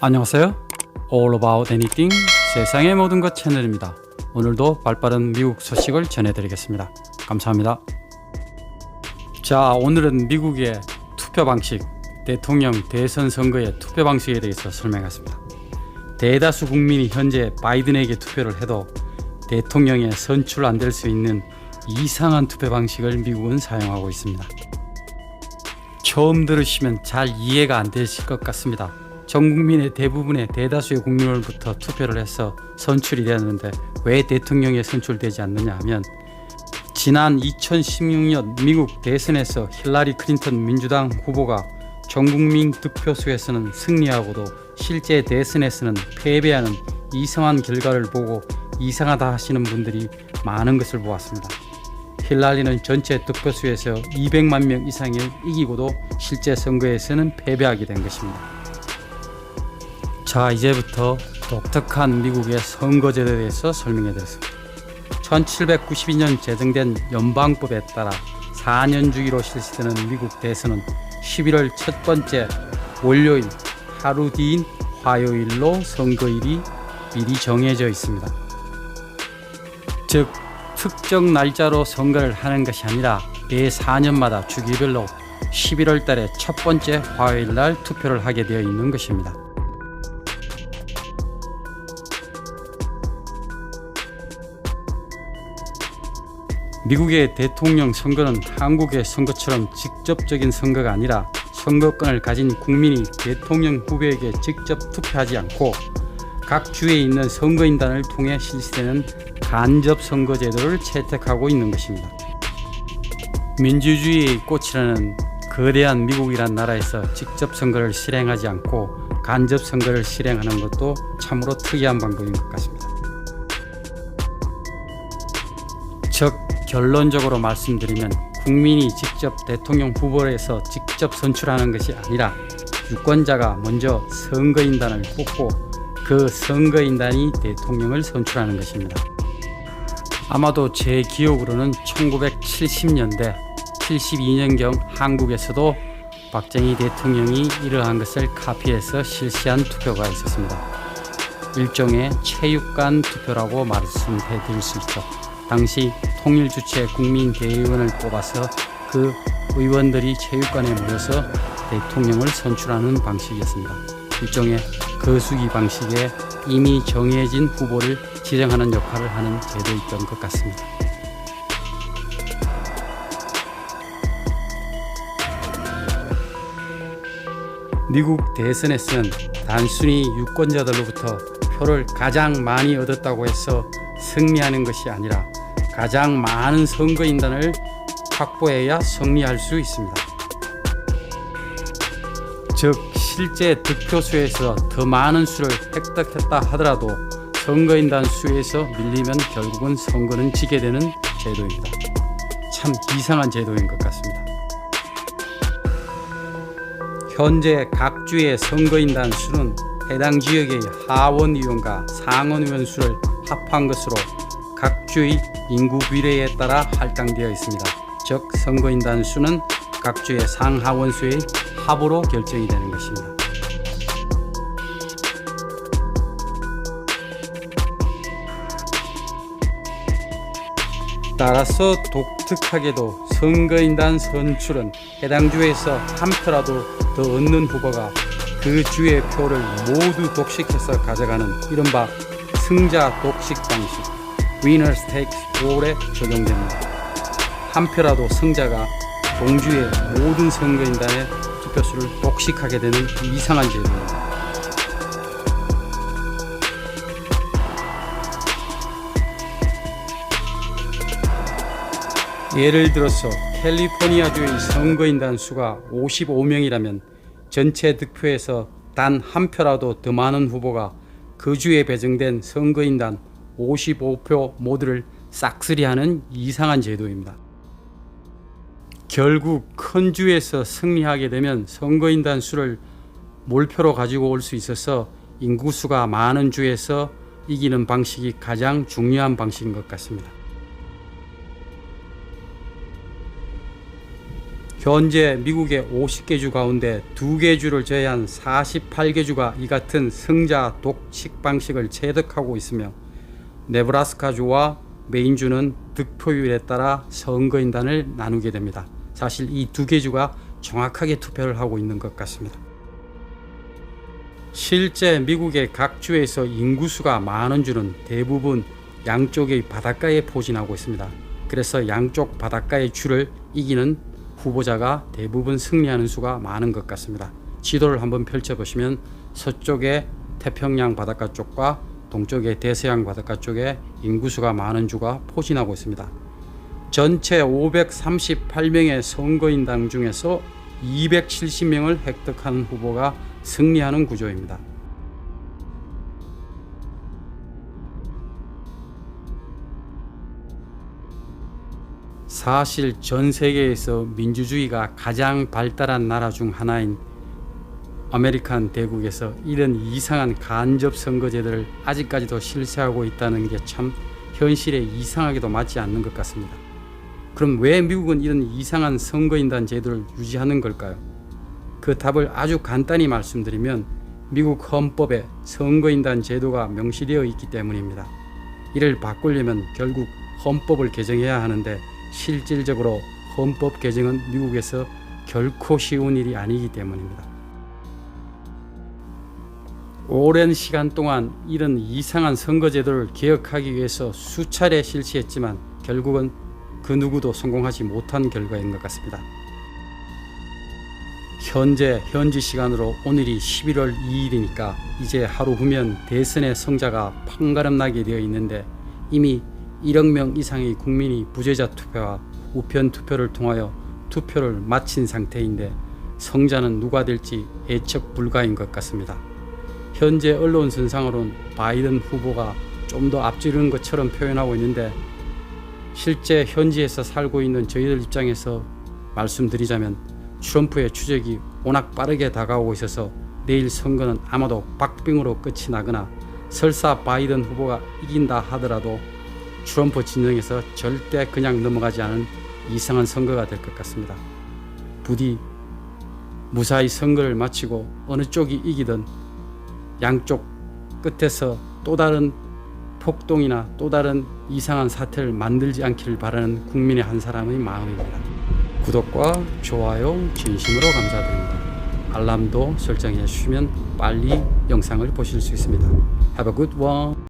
안녕하세요. All About Anything 세상의 모든 것 채널입니다. 오늘도 발빠른 미국 소식을 전해드리겠습니다. 감사합니다. 자, 오늘은 미국의 투표 방식, 대통령 대선 선거의 투표 방식에 대해서 설명하겠습니다. 대다수 국민이 현재 바이든에게 투표를 해도 대통령에 선출 안 될 수 있는 이상한 투표 방식을 미국은 사용하고 있습니다. 처음 들으시면 잘 이해가 안 되실 것 같습니다. 전 국민의 대부분의 대다수의 국민으로부터 투표를 해서 선출이 되었는데 왜 대통령에 선출되지 않느냐 하면, 지난 2016년 미국 대선에서 힐러리 클린턴 민주당 후보가 전 국민 득표수에서는 승리하고도 실제 대선에서는 패배하는 이상한 결과를 보고 이상하다 하시는 분들이 많은 것을 보았습니다. 힐러리는 전체 득표수에서 200만 명 이상을 이기고도 실제 선거에서는 패배하게 된 것입니다. 자, 이제부터 독특한 미국의 선거제도에 대해서 설명해 드리겠습니다. 1792년 제정된 연방법에 따라 4년 주기로 실시되는 미국 대선은 11월 첫 번째 월요일 하루 뒤인 화요일로 선거일이 미리 정해져 있습니다. 즉, 특정 날짜로 선거를 하는 것이 아니라 매 4년마다 주기별로 11월 달에 첫 번째 화요일 날 투표를 하게 되어 있는 것입니다. 미국의 대통령 선거는 한국의 선거처럼 직접적인 선거가 아니라 선거권을 가진 국민이 대통령 후보에게 직접 투표하지 않고 각 주에 있는 선거인단을 통해 실시되는 간접 선거 제도를 채택하고 있는 것입니다. 민주주의의 꽃이라는 거대한 미국이란 나라에서 직접 선거를 실행하지 않고 간접 선거를 실행하는 것도 참으로 특이한 방법인 것 같습니다. 즉, 결론적으로 말씀드리면 국민이 직접 대통령 후보에서 직접 선출하는 것이 아니라 유권자가 먼저 선거인단을 뽑고 그 선거인단이 대통령을 선출하는 것입니다. 아마도 제 기억으로는 1970년대 72년경 한국에서도 박정희 대통령이 이러한 것을 카피해서 실시한 투표가 있었습니다. 일종의 체육관 투표라고 말씀해 드릴 수 있죠. 당시 통일 주체 국민대의원을 뽑아서 그 의원들이 체육관에 모여서 대통령을 선출하는 방식이었습니다. 일종의 거수기 방식에 이미 정해진 후보를 지정하는 역할을 하는 제도였던 것 같습니다. 미국 대선에서는 단순히 유권자들로부터 표를 가장 많이 얻었다고 해서 승리하는 것이 아니라 가장 많은 선거인단을 확보해야 승리할 수 있습니다. 즉, 실제 득표수에서 더 많은 수를 획득했다 하더라도 선거인단 수에서 밀리면 결국은 선거는 지게 되는 제도입니다. 참 이상한 제도인 것 같습니다. 현재 각 주의 선거인단 수는 해당 지역의 하원의원과 상원의원 수를 합한 것으로 각 주의 인구 비례에 따라 할당되어 있습니다. 즉, 선거인단 수는 각 주의 상하원 수의 합으로 결정이 되는 것입니다. 따라서 독특하게도 선거인단 선출은 해당 주에서 한 표라도 더 얻는 후보가 그 주의 표를 모두 독식해서 가져가는 이른바 승자 독식 방식 Winner Takes All에 적용됩니다. 한 표라도 승자가 동주의 모든 선거인단의 투표수를 독식하게 되는 이상한 제도입니다. 예를 들어서 캘리포니아주의 선거인단 수가 55명이라면 전체 득표에서 단 한 표라도 더 많은 후보가 그 주에 배정된 선거인단 55표 모두를 싹쓸이하는 이상한 제도입니다. 결국 큰 주에서 승리하게 되면 선거인단 수를 몰표로 가지고 올 수 있어서 인구수가 많은 주에서 이기는 방식이 가장 중요한 방식인 것 같습니다. 현재 미국의 50개 주 가운데 2개 주를 제외한 48개 주가 이 같은 승자 독식 방식을 체득하고 있으며 네브라스카주와 메인주는 득표율에 따라 선거인단을 나누게 됩니다. 사실 이 2개 주가 정확하게 투표를 하고 있는 것 같습니다. 실제 미국의 각 주에서 인구수가 많은 주는 대부분 양쪽의 바닷가에 포진하고 있습니다. 그래서 양쪽 바닷가의 주를 이기는 후보자가 대부분 승리하는 수가 많은 것 같습니다. 지도를 한번 펼쳐보시면 서쪽에 태평양 바닷가 쪽과 동쪽의 대서양 바닷가 쪽에 인구수가 많은 주가 포진하고 있습니다. 전체 538명의 선거인단 중에서 270명을 획득하는 후보가 승리하는 구조입니다. 사실 전 세계에서 민주주의가 가장 발달한 나라 중 하나인 아메리칸 대국에서 이런 이상한 간접 선거제도를 아직까지도 실시하고 있다는 게 참 현실에 이상하게도 맞지 않는 것 같습니다. 그럼 왜 미국은 이런 이상한 선거인단 제도를 유지하는 걸까요? 그 답을 아주 간단히 말씀드리면 미국 헌법에 선거인단 제도가 명시되어 있기 때문입니다. 이를 바꾸려면 결국 헌법을 개정해야 하는데 실질적으로 헌법 개정은 미국에서 결코 쉬운 일이 아니기 때문입니다. 오랜 시간 동안 이런 이상한 선거제도를 개혁하기 위해서 수차례 실시했지만 결국은 그 누구도 성공하지 못한 결과인 것 같습니다. 현지 시간으로 오늘이 11월 2일이니까 이제 하루 후면 대선의 성자가 판가름나게 되어 있는데 이미 1억 명 이상의 국민이 부재자 투표와 우편 투표를 통하여 투표를 마친 상태인데 성자는 누가 될지 예측 불가인 것 같습니다. 현재 언론선상으로는 바이든 후보가 좀 더 앞지르는 것처럼 표현하고 있는데 실제 현지에서 살고 있는 저희들 입장에서 말씀드리자면 트럼프의 추적이 워낙 빠르게 다가오고 있어서 내일 선거는 아마도 박빙으로 끝이 나거나 설사 바이든 후보가 이긴다 하더라도 트럼프 진영에서 절대 그냥 넘어가지 않은 이상한 선거가 될 것 같습니다. 부디 무사히 선거를 마치고 어느 쪽이 이기든 양쪽 끝에서 또 다른 폭동이나 또 다른 이상한 사태를 만들지 않기를 바라는 국민의 한 사람의 마음입니다. 구독과 좋아요 진심으로 감사드립니다. 알람도 설정해 주시면 빨리 영상을 보실 수 있습니다. Have a good one.